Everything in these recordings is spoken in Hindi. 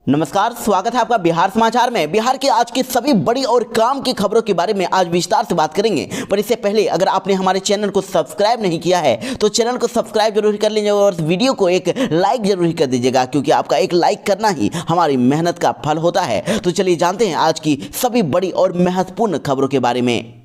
नमस्कार, स्वागत है आपका बिहार समाचार में। बिहार की आज की सभी बड़ी और काम की खबरों के बारे में आज विस्तार से बात करेंगे। पर इससे पहले अगर आपने हमारे चैनल को सब्सक्राइब नहीं किया है तो चैनल को सब्सक्राइब जरूर कर लीजिएगा और वीडियो को एक लाइक जरूर कर दीजिएगा, क्योंकि आपका एक लाइक करना ही हमारी मेहनत का फल होता है। तो चलिए जानते हैं आज की सभी बड़ी और महत्वपूर्ण खबरों के बारे में।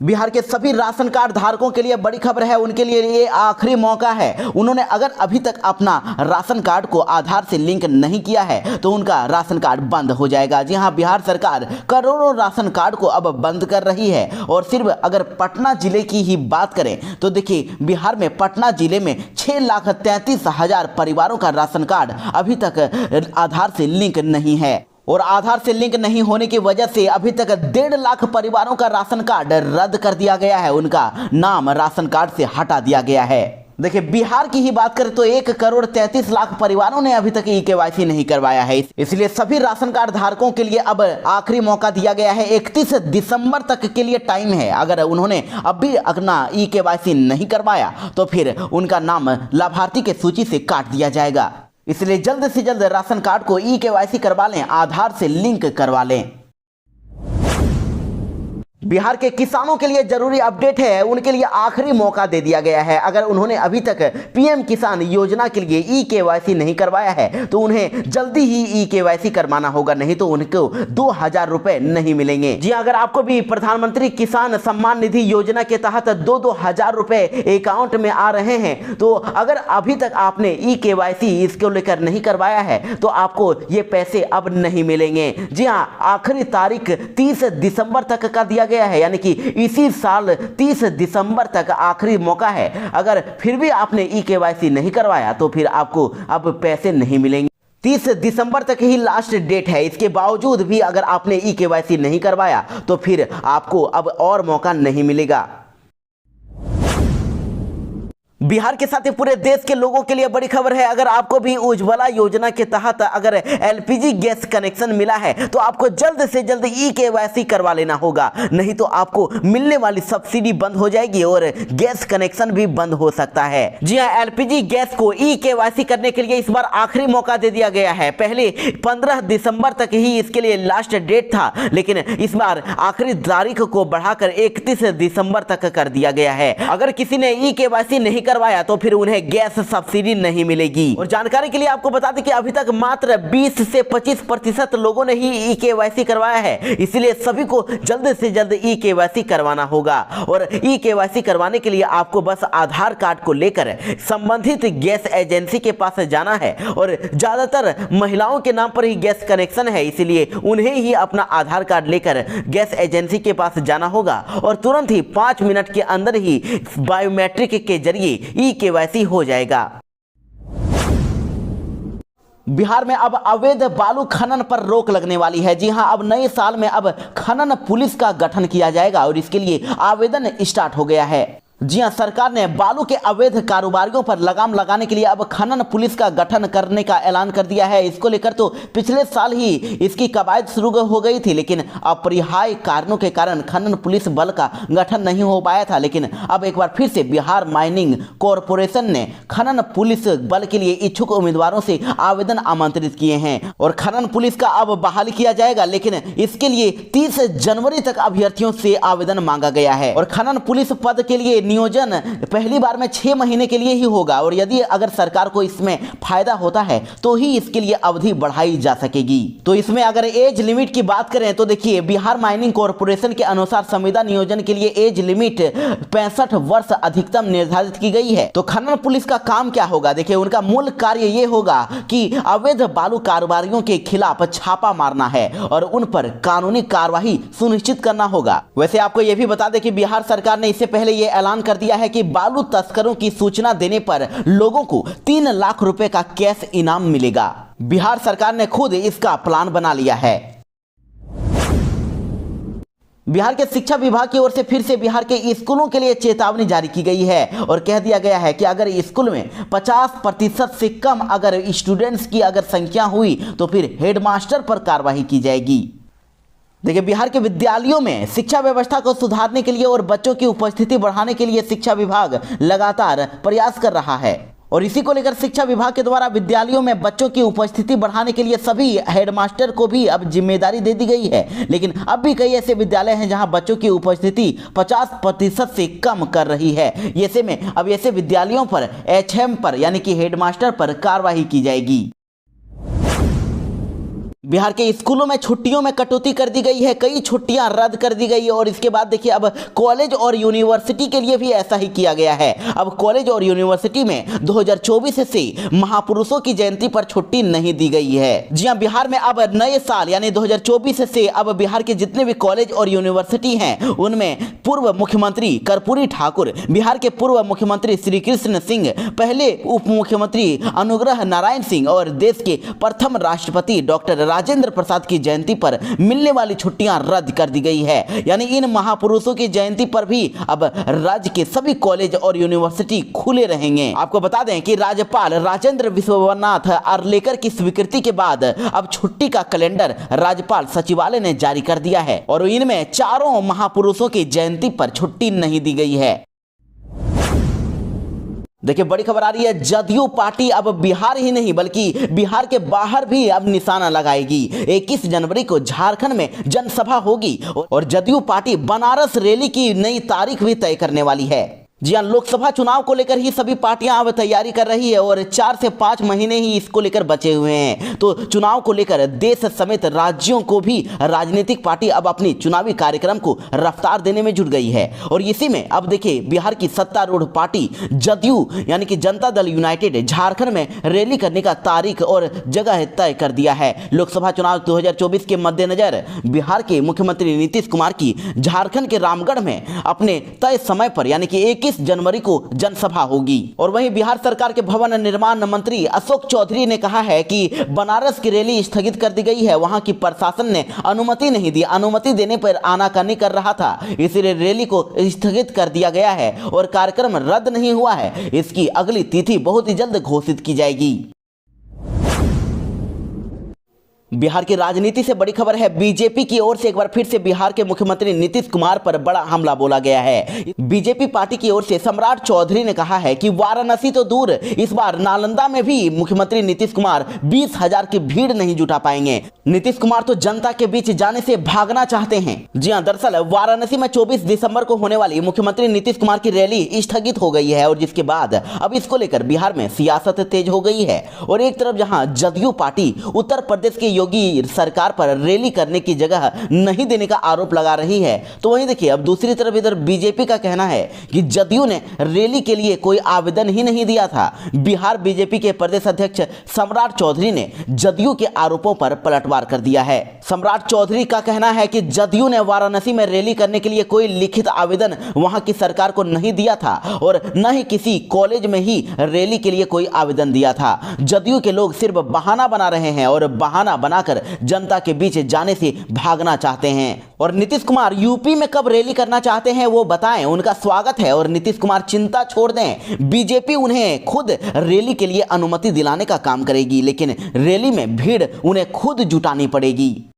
बिहार के सभी राशन कार्ड धारकों के लिए बड़ी खबर है, उनके लिए ये आखिरी मौका है। उन्होंने अगर अभी तक अपना राशन कार्ड को आधार से लिंक नहीं किया है तो उनका राशन कार्ड बंद हो जाएगा। जी हां, बिहार सरकार करोड़ों राशन कार्ड को अब बंद कर रही है। और सिर्फ अगर पटना जिले की ही बात करें तो देखिए, बिहार में पटना जिले में 6,33,000 परिवारों का राशन कार्ड अभी तक आधार से लिंक नहीं है। और आधार से लिंक नहीं होने की वजह से अभी तक 1.5 लाख परिवारों का राशन कार्ड रद्द कर दिया गया है, उनका नाम राशन कार्ड से हटा दिया गया है। देखिए, बिहार की ही बात करें तो 1,33,00,000 परिवारों ने अभी तक ई-केवाईसी नहीं करवाया है। इसलिए सभी राशन कार्ड धारकों के लिए अब आखिरी मौका दिया गया है। 31 दिसंबर तक के लिए टाइम है। अगर उन्होंने अब भी अपना ई-केवाईसी नहीं करवाया तो फिर उनका नाम लाभार्थी के सूची से काट दिया जाएगा। इसलिए जल्द से जल्द राशन कार्ड को ई-केवाईसी करवा लें, आधार से लिंक करवा लें। बिहार के किसानों के लिए जरूरी अपडेट है, उनके लिए आखिरी मौका दे दिया गया है। अगर उन्होंने अभी तक पीएम किसान योजना के लिए ई-केवाईसी नहीं करवाया है तो उन्हें जल्दी ही ई-केवाईसी करवाना होगा, नहीं तो उनको 2,000 रुपए नहीं मिलेंगे। जी, अगर आपको भी प्रधानमंत्री किसान सम्मान निधि योजना के तहत 2,000 रुपए अकाउंट में आ रहे हैं तो अगर अभी तक आपने ई-केवाईसी इसको लेकर नहीं करवाया है तो आपको ये पैसे अब नहीं मिलेंगे। जी हाँ, आखिरी तारीख 30 दिसंबर तक का दिया गया है, यानी कि इसी साल 30 दिसंबर तक आखिरी मौका है। अगर फिर भी आपने ई-केवाईसी नहीं करवाया तो फिर आपको अब पैसे नहीं मिलेंगे। 30 दिसंबर तक ही लास्ट डेट है। इसके बावजूद भी अगर आपने ई-केवाईसी नहीं करवाया तो फिर आपको अब और मौका नहीं मिलेगा। बिहार के साथ ही पूरे देश के लोगों के लिए बड़ी खबर है। अगर आपको भी उज्ज्वला योजना के तहत अगर एलपीजी गैस कनेक्शन मिला है तो आपको जल्द से जल्द ई-केवाईसी करवा लेना होगा, नहीं तो आपको मिलने वाली सब्सिडी बंद हो जाएगी और गैस कनेक्शन भी बंद हो सकता है। जी हां, एलपीजी गैस को ई-केवाईसी करने के लिए इस बार आखिरी मौका दे दिया गया है। पहले 15 दिसंबर तक ही इसके लिए लास्ट डेट था, लेकिन इस बार आखिरी तारीख को बढ़ाकर 31 दिसंबर तक कर दिया गया है। अगर किसी ने ई-केवाईसी नहीं करवाया तो फिर उन्हें गैस सब्सिडी नहीं मिलेगी। और जानकारी के लिए आपको बता दें कि अभी तक मात्र 20 से 25% लोगों ने ही ई-केवाईसी करवाया है। इसलिए सभी को जल्द से जल्द ई-केवाईसी करवाना होगा। और ई-केवाईसी करवाने के लिए आपको बस आधार कार्ड को लेकर संबंधित गैस एजेंसी के पास जाना है। और ज्यादातर महिलाओं के नाम पर ही गैस कनेक्शन है, इसलिए उन्हें ही अपना आधार कार्ड लेकर गैस एजेंसी के पास जाना होगा और तुरंत ही 5 मिनट के अंदर ही बायोमेट्रिक के जरिए ई-केवाईसी हो जाएगा। बिहार में अब अवैध बालू खनन पर रोक लगने वाली है। जी हां, अब नए साल में अब खनन पुलिस का गठन किया जाएगा और इसके लिए आवेदन स्टार्ट हो गया है। जी हां, सरकार ने बालू के अवैध कारोबारियों पर लगाम लगाने के लिए अब खनन पुलिस का गठन करने का ऐलान कर दिया है। इसको लेकर तो पिछले साल ही इसकी कवायद शुरू हो गई थी, लेकिन अपरिहार्य कारणों के कारण खनन पुलिस बल का गठन नहीं हो पाया था। लेकिन अब एक बार फिर से बिहार माइनिंग कॉरपोरेशन ने खनन पुलिस बल के लिए इच्छुक उम्मीदवारों से आवेदन आमंत्रित किए हैं और खनन पुलिस का अब बहाली किया जाएगा। लेकिन इसके लिए 30 जनवरी तक अभ्यर्थियों से आवेदन मांगा गया है। और खनन पुलिस पद के लिए नियोजन पहली बार में 6 महीने के लिए ही होगा और यदि अगर सरकार को इसमें फायदा होता है तो ही इसके लिए अवधि बढ़ाई जा सकेगी। तो इसमें अगर एज लिमिट की बात करें तो देखिए, बिहार माइनिंग कॉरपोरेशन के अनुसार संविदा नियोजन के लिए एज लिमिट 65 वर्ष अधिकतम निर्धारित की गई है। तो खनन पुलिस का काम क्या होगा? देखिए, उनका मूल कार्य यह होगा कि अवैध बालू कारोबारियों के खिलाफ छापा मारना है और उन पर कानूनी कार्रवाई सुनिश्चित करना होगा। वैसे आपको यह भी बता दें कि बिहार सरकार ने इससे पहले यह ऐलान कर दिया है कि बालू तस्करों की सूचना देने पर लोगों को 3 लाख रुपए का कैश इनाम मिलेगा। बिहार सरकार ने खुद इसका प्लान बना लिया है। बिहार के शिक्षा विभाग की ओर से फिर से बिहार के स्कूलों के लिए चेतावनी जारी की गई है और कह दिया गया है कि अगर स्कूल में 50% से कम अगर स्टूडेंट्स की अगर संख्या हुई तो फिर हेडमास्टर पर कार्रवाई की जाएगी। देखिए, बिहार के विद्यालयों में शिक्षा व्यवस्था को सुधारने के लिए और बच्चों की उपस्थिति बढ़ाने के लिए शिक्षा विभाग लगातार प्रयास कर रहा है और इसी को लेकर शिक्षा विभाग के द्वारा विद्यालयों में बच्चों की उपस्थिति बढ़ाने के लिए सभी हेडमास्टर को भी अब जिम्मेदारी दे दी गई है। लेकिन अब भी कई ऐसे विद्यालय हैं जहां बच्चों की उपस्थिति 50% से कम कर रही है। ऐसे में अब ऐसे विद्यालयों पर HM पर यानी कि हेडमास्टर पर कार्रवाई की जाएगी। बिहार के स्कूलों में छुट्टियों में कटौती कर दी गई है, कई छुट्टियां रद्द कर दी गई है। और इसके बाद देखिए अब कॉलेज और यूनिवर्सिटी के लिए भी ऐसा ही किया गया है। अब कॉलेज और यूनिवर्सिटी में 2024 से महापुरुषों की जयंती पर छुट्टी नहीं दी गई है। जी हां, बिहार में अब नए साल यानी 2024 से अब बिहार के जितने भी कॉलेज और यूनिवर्सिटी हैं उनमें पूर्व मुख्यमंत्री कर्पूरी ठाकुर, बिहार के पूर्व मुख्यमंत्री श्री कृष्ण सिंह, पहले उप मुख्यमंत्री अनुग्रह नारायण सिंह और देश के प्रथम राष्ट्रपति डॉक्टर राजेंद्र प्रसाद की जयंती पर मिलने वाली छुट्टियां रद्द कर दी गई है। यानी इन महापुरुषों की जयंती पर भी अब राज्य के सभी कॉलेज और यूनिवर्सिटी खुले रहेंगे। आपको बता दें कि राज्यपाल राजेंद्र विश्वनाथ आर्लेकर की स्वीकृति के बाद अब छुट्टी का कैलेंडर राज्यपाल सचिवालय ने जारी कर दिया है और इनमें चारों महापुरुषों की जयंती पर छुट्टी नहीं दी गई है। देखिए बड़ी खबर आ रही है, जदयू पार्टी अब बिहार ही नहीं बल्कि बिहार के बाहर भी अब निशाना लगाएगी। 21 जनवरी को झारखंड में जनसभा होगी और जदयू पार्टी बनारस रैली की नई तारीख भी तय करने वाली है। जी हां, लोकसभा चुनाव को लेकर ही सभी पार्टियां अब तैयारी कर रही है और 4 से 5 महीने ही इसको लेकर बचे हुए हैं। तो चुनाव को लेकर देश समेत राज्यों को भी राजनीतिक पार्टी अब अपनी चुनावी कार्यक्रम को रफ्तार देने में जुट गई है। और इसी में अब देखिए बिहार की सत्तारूढ़ पार्टी जदयू यानी कि जनता दल यूनाइटेड झारखंड में रैली करने का तारीख और जगह तय कर दिया है। लोकसभा चुनाव 2024 के मद्देनजर बिहार के मुख्यमंत्री नीतीश कुमार की झारखंड के रामगढ़ में अपने तय समय पर यानी कि 21 जनवरी को जनसभा होगी। और वहीं बिहार सरकार के भवन निर्माण मंत्री अशोक चौधरी ने कहा है कि बनारस की रैली स्थगित कर दी गई है। वहां की प्रशासन ने अनुमति नहीं दी, अनुमति देने पर आनाकानी कर रहा था, इसलिए रैली को स्थगित कर दिया गया है और कार्यक्रम रद्द नहीं हुआ है। इसकी अगली तिथि बहुत ही जल्द घोषित की जाएगी। बिहार की राजनीति से बड़ी खबर है, बीजेपी की ओर से एक बार फिर से बिहार के मुख्यमंत्री नीतीश कुमार पर बड़ा हमला बोला गया है। बीजेपी पार्टी की ओर से सम्राट चौधरी ने कहा है कि वाराणसी तो दूर, इस बार नालंदा में भी मुख्यमंत्री नीतीश कुमार 20,000 की भीड़ नहीं जुटा पाएंगे। नीतीश कुमार तो जनता के बीच जाने से भागना चाहते हैं। जी हां, दरअसल वाराणसी में 24 दिसंबर को होने वाली मुख्यमंत्री नीतीश कुमार की रैली स्थगित हो गई है और जिसके बाद अब इसको लेकर बिहार में सियासत तेज हो गई है। और एक तरफ जहां जदयू पार्टी उत्तर प्रदेश के योगी सरकार पर रैली करने की जगह नहीं देने का आरोप लगा रही है, तो वहीं देखिए अब दूसरी तरफ इधर बीजेपी का कहना है कि जदयू ने रैली के लिए कोई आवेदन ही नहीं दिया था। बिहार बीजेपी के प्रदेश अध्यक्ष सम्राट चौधरी ने जदयू के आरोपों पर पलटवार कर दिया है। सम्राट चौधरी का कहना है कि जदयू ने वाराणसी में रैली करने के लिए कोई लिखित आवेदन वहां की सरकार को नहीं दिया था और न ही किसी कॉलेज में ही रैली के लिए कोई आवेदन दिया था। जदयू के लोग सिर्फ बहाना बना रहे हैं और बहाना बनाकर जनता के बीच जाने से भागना चाहते हैं। और नीतीश कुमार यूपी में कब रैली करना चाहते हैं वो बताएं, उनका स्वागत है। और नीतीश कुमार चिंता छोड़ दें, बीजेपी उन्हें खुद रैली के लिए अनुमति दिलाने का काम करेगी, लेकिन रैली में भीड़ उन्हें खुद जुटानी पड़ेगी।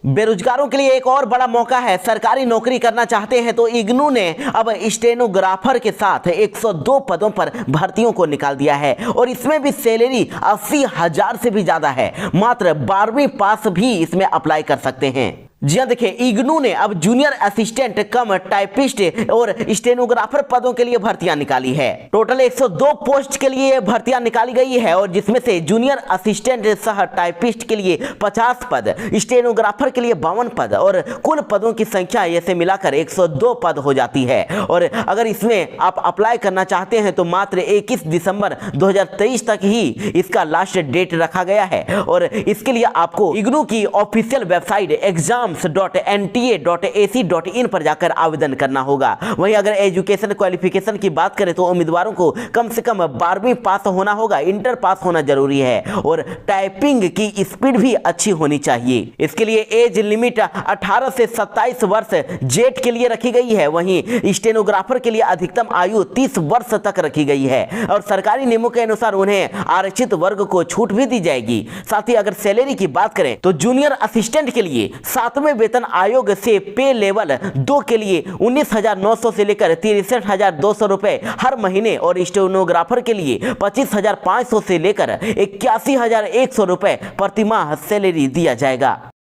बेरोजगारों के लिए एक और बड़ा मौका है। सरकारी नौकरी करना चाहते हैं तो इग्नू ने अब स्टेनोग्राफर के साथ 102 पदों पर भर्तियों को निकाल दिया है और इसमें भी सैलरी 80,000 से भी ज्यादा है। मात्र 12वीं पास भी इसमें अप्लाई कर सकते हैं। जी हाँ, देखिए इग्नू ने अब जूनियर असिस्टेंट कम टाइपिस्ट और स्टेनोग्राफर पदों के लिए भर्तियां निकाली है। टोटल 102 पोस्ट के लिए भर्तियां निकाली गई है और जिसमें से जूनियर असिस्टेंट सह टाइपिस्ट के लिए 50 पद, स्टेनोग्राफर के लिए 52 पद और कुल पदों की संख्या ऐसे मिलाकर 102 पद हो जाती है। और अगर इसमें आप अप्लाई करना चाहते हैं तो मात्र 21 दिसंबर 2023 तक ही इसका लास्ट डेट रखा गया है और इसके लिए आपको इग्नू की ऑफिशियल वेबसाइट exams.nta.ac.in पर जाकर आवेदन करना होगा। वहीं अगर एजुकेशन क्वालिफिकेशन की बात करें तो उम्मीदवारों को कम से कम 12वीं पास होना होगा, इंटर पास होना जरूरी है और टाइपिंग की स्पीड भी अच्छी होनी चाहिए। इसके लिए एज लिमिट 18 से 27 वर्ष जेट के लिए रखी गई है। वहीं स्टेनोग्राफर के लिए अधिकतम आयु 30 वर्ष तक रखी गई है और सरकारी नियमों के अनुसार उन्हें आरक्षित वर्ग को छूट भी दी जाएगी। साथ ही अगर सैलरी की बात करें तो जूनियर असिस्टेंट के लिए 7वीं 92वें वेतन आयोग से पे लेवल 2 के लिए 19,900 से लेकर 63,200 रुपए हर महीने और स्टेनोग्राफर के लिए 25,500 से लेकर 81,100 रुपए प्रतिमाह सैलरी दिया जाएगा।